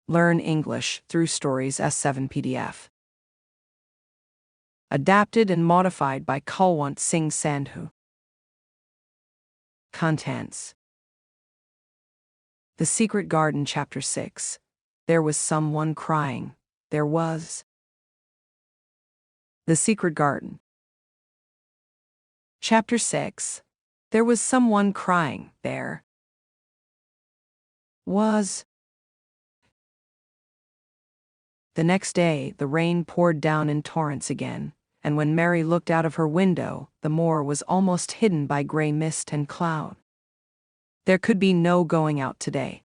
Learn English through Stories S7 PDF. Adapted and modified by Kulwant Singh Sandhu. Contents: The Secret Garden, Chapter 6. There was someone crying. There was. The Secret Garden. Chapter 6. There was someone crying. There was. The next day, the rain poured down in torrents again, and when Mary looked out of her window, the moor was almost hidden by gray mist and cloud. There could be no going out today.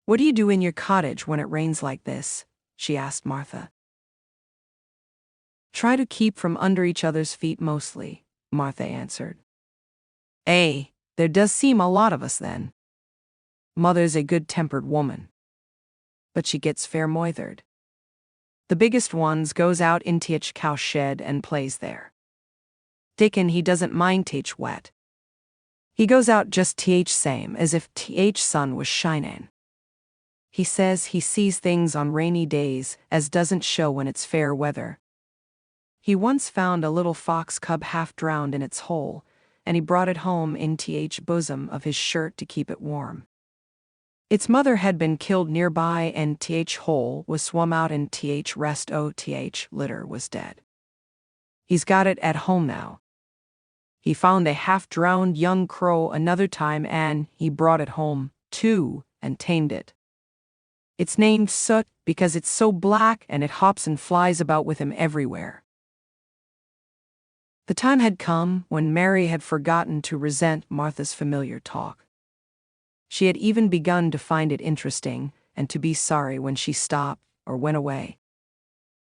"What do you do in your cottage when it rains like this?" she asked Martha. "Try to keep from under each other's feet mostly," Martha answered. There does seem a lot of us then. Mother's a good-tempered woman, but she gets fair moithered. The biggest ones goes out in Tich cow shed and plays there. Dickon, he doesn't mind Tich wet. He goes out just Th same as if Th sun was shinin'. He says he sees things on rainy days as doesn't show when it's fair weather. He once found a little fox cub half drowned in its hole, and he brought it home in Th bosom of his shirt to keep it warm. Its mother had been killed nearby, and Th hole was swum out, and Th rest o Th litter was dead. He's got it at home now. He found a half-drowned young crow another time, and he brought it home, too, and tamed it. It's named Soot because it's so black and it hops and flies about with him everywhere. The time had come when Mary had forgotten to resent Martha's familiar talk. She had even begun to find it interesting and to be sorry when she stopped or went away.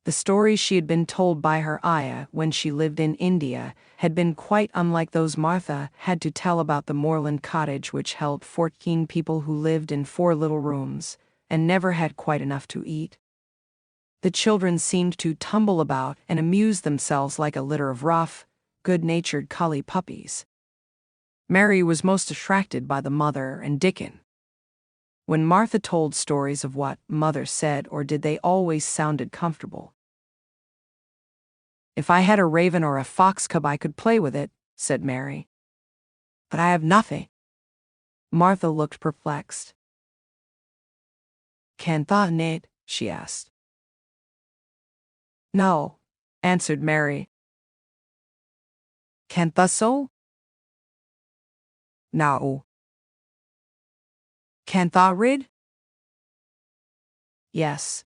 The stories she had been told by her ayah when she lived in India had been quite unlike those Martha had to tell about the moorland cottage, which held 14 people who lived in 4 little rooms and never had quite enough to eat. The children seemed to tumble about and amuse themselves like a litter of rough, good-natured collie puppies. Mary was most attracted by the mother and Dickon. When Martha told stories of what mother said or did, they always sounded comfortable. "If I had a raven or a fox cub, I could play with it," said Mary. "But I have nothing." Martha looked perplexed. "Can tha knit?" she asked. "No," answered Mary. "Can tha sew?" "No." "Can tha read?" "Yes."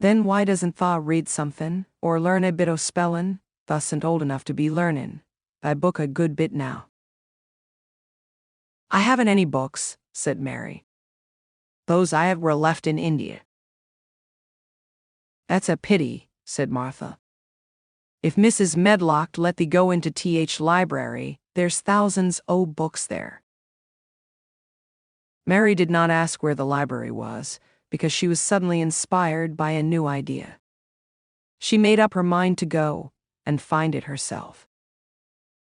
"Then why doesn't tha read something, or learn a bit o' spellin'? Tha'sn't old enough to be learnin'. Thy book a good bit now." "I haven't any books," said Mary. "Those I have were left in India." "That's a pity," said Martha. "If Mrs. Medlock let thee go into Th library, there's thousands o' books there." Mary did not ask where the library was, because she was suddenly inspired by a new idea. She made up her mind to go and find it herself.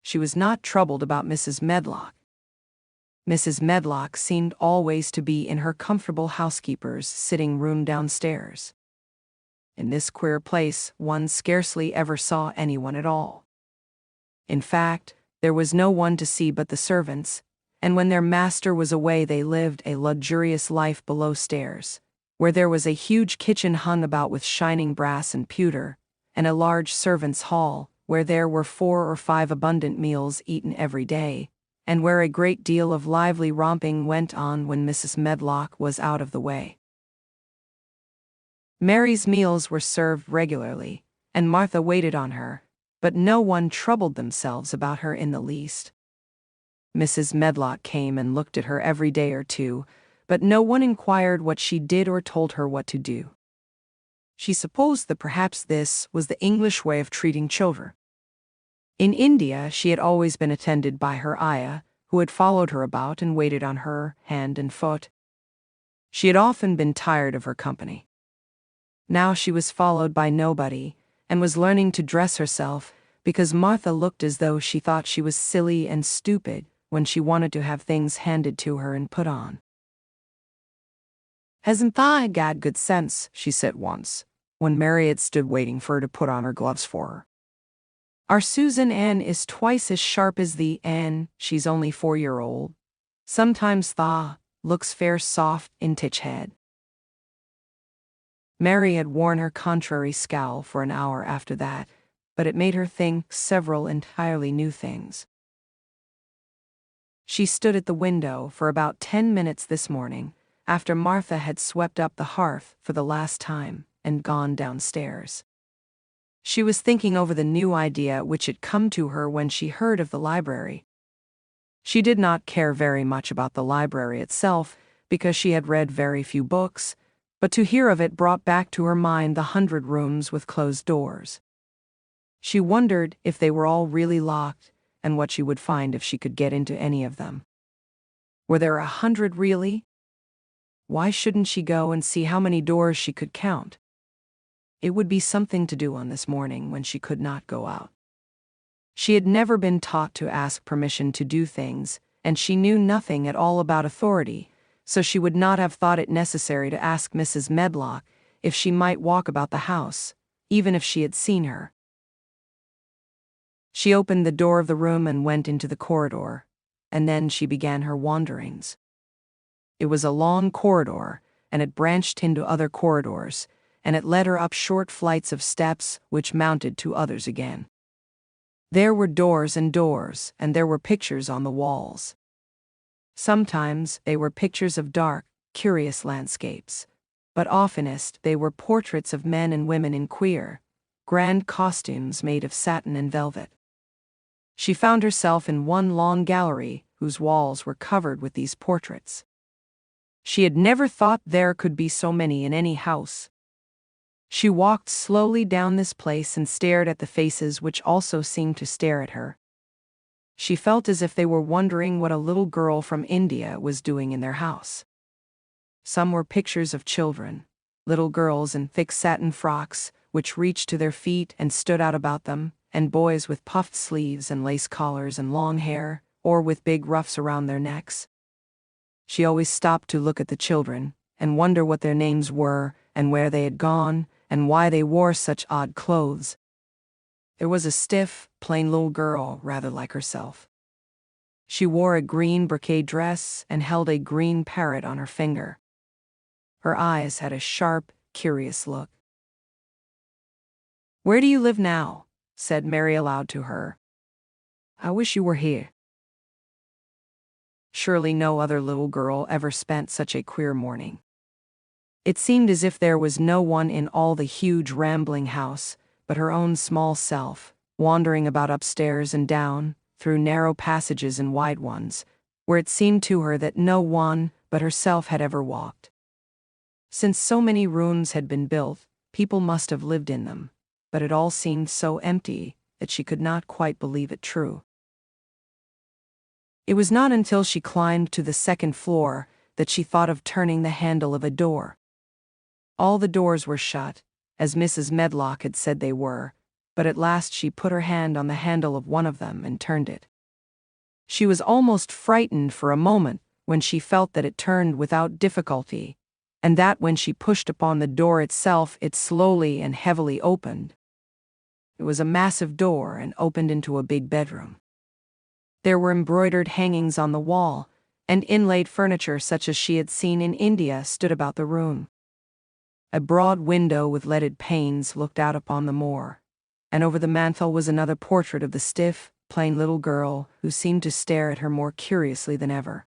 She was not troubled about Mrs. Medlock. Mrs. Medlock seemed always to be in her comfortable housekeeper's sitting room downstairs. In this queer place, one scarcely ever saw anyone at all. In fact, there was no one to see but the servants, and when their master was away, they lived a luxurious life below stairs, where there was a huge kitchen hung about with shining brass and pewter, and a large servants' hall, where there were 4 or 5 abundant meals eaten every day, and where a great deal of lively romping went on when Mrs. Medlock was out of the way. Mary's meals were served regularly, and Martha waited on her, but no one troubled themselves about her in the least. Mrs. Medlock came and looked at her every day or two, but no one inquired what she did or told her what to do. She supposed that perhaps this was the English way of treating children. In India, she had always been attended by her ayah, who had followed her about and waited on her hand and foot. She had often been tired of her company. Now she was followed by nobody, and was learning to dress herself, because Martha looked as though she thought she was silly and stupid when she wanted to have things handed to her and put on. "Hasn't tha got good sense?" she said once, when Mary had stood waiting for her to put on her gloves for her. "Our Susan Ann is twice as sharp as thee, Ann, she's only 4-year-old. Sometimes tha looks fair soft in tich head." Mary had worn her contrary scowl for an hour after that, but it made her think several entirely new things. She stood at the window for about 10 minutes this morning, after Martha had swept up the hearth for the last time and gone downstairs. She was thinking over the new idea which had come to her when she heard of the library. She did not care very much about the library itself, because she had read very few books, but to hear of it brought back to her mind the 100 rooms with closed doors. She wondered if they were all really locked, and what she would find if she could get into any of them. Were there 100 really? Why shouldn't she go and see how many doors she could count? It would be something to do on this morning when she could not go out. She had never been taught to ask permission to do things, and she knew nothing at all about authority, so she would not have thought it necessary to ask Mrs. Medlock if she might walk about the house, even if she had seen her. She opened the door of the room and went into the corridor, and then she began her wanderings. It was a long corridor, and it branched into other corridors, and it led her up short flights of steps which mounted to others again. There were doors, and there were pictures on the walls. Sometimes they were pictures of dark, curious landscapes, but oftenest they were portraits of men and women in queer, grand costumes made of satin and velvet. She found herself in one long gallery whose walls were covered with these portraits. She had never thought there could be so many in any house. She walked slowly down this place and stared at the faces which also seemed to stare at her. She felt as if they were wondering what a little girl from India was doing in their house. Some were pictures of children, little girls in thick satin frocks, which reached to their feet and stood out about them, and boys with puffed sleeves and lace collars and long hair, or with big ruffs around their necks. She always stopped to look at the children, and wonder what their names were, and where they had gone, and why they wore such odd clothes. There was a stiff, plain little girl, rather like herself. She wore a green brocade dress and held a green parrot on her finger. Her eyes had a sharp, curious look. "Where do you live now?" said Mary aloud to her. "I wish you were here." Surely no other little girl ever spent such a queer morning. It seemed as if there was no one in all the huge rambling house but her own small self, wandering about upstairs and down, through narrow passages and wide ones, where it seemed to her that no one but herself had ever walked. Since so many rooms had been built, people must have lived in them, but it all seemed so empty that she could not quite believe it true. It was not until she climbed to the second floor that she thought of turning the handle of a door. All the doors were shut, as Mrs. Medlock had said they were, but at last she put her hand on the handle of one of them and turned it. She was almost frightened for a moment when she felt that it turned without difficulty, and that when she pushed upon the door itself it slowly and heavily opened. It was a massive door and opened into a big bedroom. There were embroidered hangings on the wall, and inlaid furniture such as she had seen in India stood about the room. A broad window with leaded panes looked out upon the moor, and over the mantel was another portrait of the stiff, plain little girl who seemed to stare at her more curiously than ever.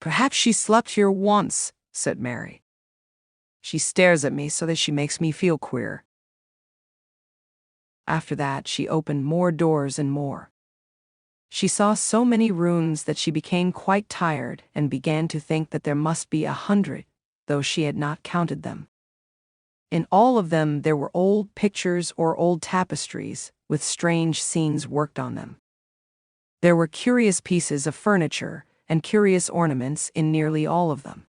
"Perhaps she slept here once," said Mary. "She stares at me so that she makes me feel queer." After that she opened more doors and more. She saw so many rooms that she became quite tired and began to think that there must be 100, though she had not counted them. In all of them there were old pictures or old tapestries, with strange scenes worked on them. There were curious pieces of furniture and curious ornaments in nearly all of them.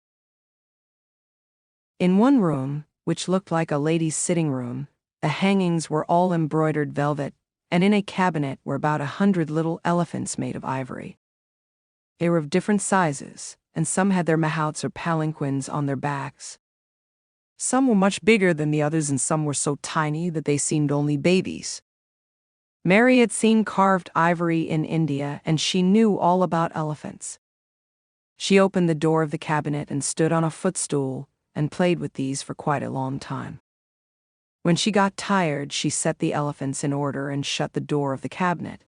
In one room, which looked like a lady's sitting room, the hangings were all embroidered velvet, and in a cabinet were about 100 little elephants made of ivory. They were of different sizes, and some had their mahouts or palanquins on their backs. Some were much bigger than the others, and some were so tiny that they seemed only babies. Mary had seen carved ivory in India, and she knew all about elephants. She opened the door of the cabinet and stood on a footstool and played with these for quite a long time. When she got tired, she set the elephants in order and shut the door of the cabinet.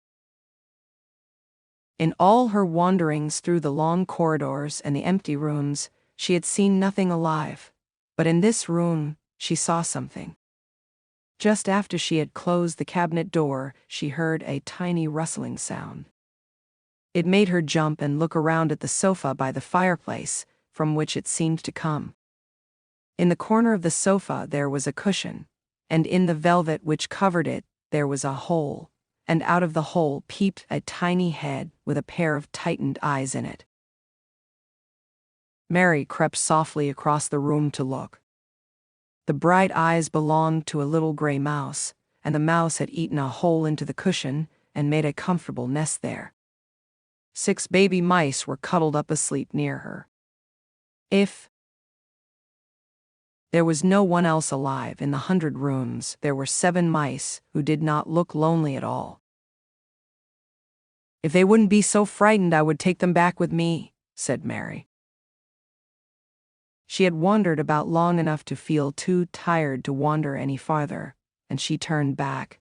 In all her wanderings through the long corridors and the empty rooms, she had seen nothing alive. But in this room, she saw something. Just after she had closed the cabinet door, she heard a tiny rustling sound. It made her jump and look around at the sofa by the fireplace, from which it seemed to come. In the corner of the sofa there was a cushion, and in the velvet which covered it there was a hole, and out of the hole peeped a tiny head with a pair of tightened eyes in it. Mary crept softly across the room to look. The bright eyes belonged to a little gray mouse, and the mouse had eaten a hole into the cushion and made a comfortable nest there. 6 baby mice were cuddled up asleep near her. If there was no one else alive in the 100 rooms, there were 7 mice who did not look lonely at all. "If they wouldn't be so frightened, I would take them back with me," said Mary. She had wandered about long enough to feel too tired to wander any farther, and she turned back.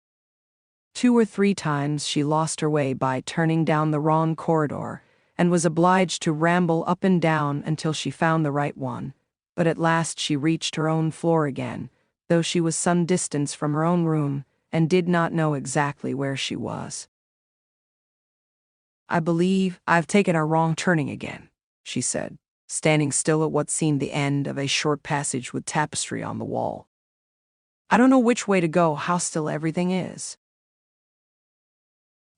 2 or 3 times she lost her way by turning down the wrong corridor, and was obliged to ramble up and down until she found the right one, but at last she reached her own floor again, though she was some distance from her own room, and did not know exactly where she was. "I believe I've taken a wrong turning again," she said, standing still at what seemed the end of a short passage with tapestry on the wall. "I don't know which way to go, how still everything is."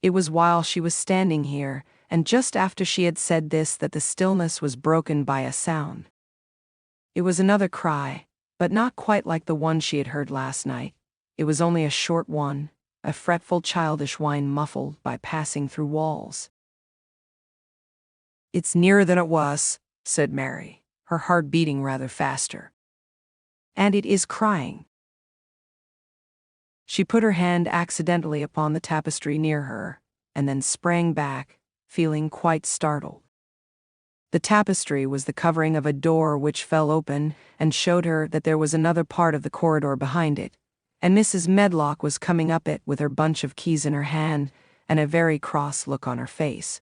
It was while she was standing here, and just after she had said this, that the stillness was broken by a sound. It was another cry, but not quite like the one she had heard last night. It was only a short one, a fretful childish whine muffled by passing through walls. "It's nearer than it was," said Mary, her heart beating rather faster. "And it is crying." She put her hand accidentally upon the tapestry near her, and then sprang back, feeling quite startled. The tapestry was the covering of a door which fell open and showed her that there was another part of the corridor behind it, and Mrs. Medlock was coming up it with her bunch of keys in her hand and a very cross look on her face.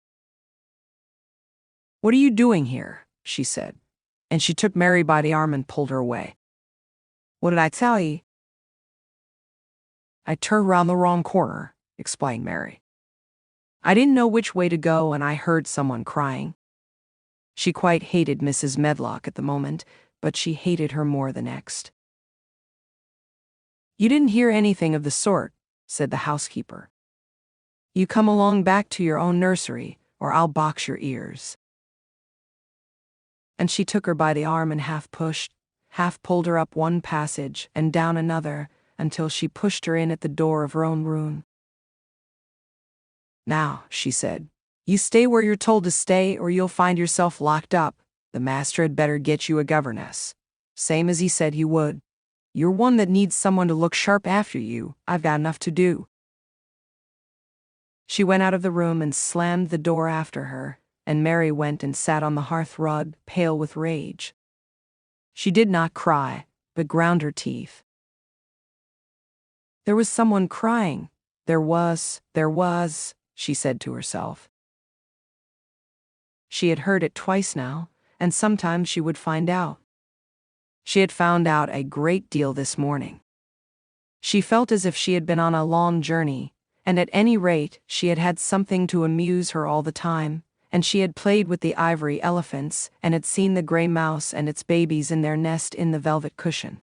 "What are you doing here?" she said, and she took Mary by the arm and pulled her away. "What did I tell ye?" "I turned round the wrong corner," explained Mary. "I didn't know which way to go, and I heard someone crying." She quite hated Mrs. Medlock at the moment, but she hated her more the next. "You didn't hear anything of the sort," said the housekeeper. "You come along back to your own nursery, or I'll box your ears." And she took her by the arm and half pushed, half pulled her up one passage and down another, until she pushed her in at the door of her own room. "Now," she said, "you stay where you're told to stay, or you'll find yourself locked up. The master had better get you a governess, same as he said he would. You're one that needs someone to look sharp after you. I've got enough to do." She went out of the room and slammed the door after her, and Mary went and sat on the hearth rug, pale with rage. She did not cry, but ground her teeth. There was someone crying. There was, she said to herself. She had heard it twice now, and sometimes she would find out. She had found out a great deal this morning. She felt as if she had been on a long journey, and at any rate she had had something to amuse her all the time, and she had played with the ivory elephants and had seen the gray mouse and its babies in their nest in the velvet cushion.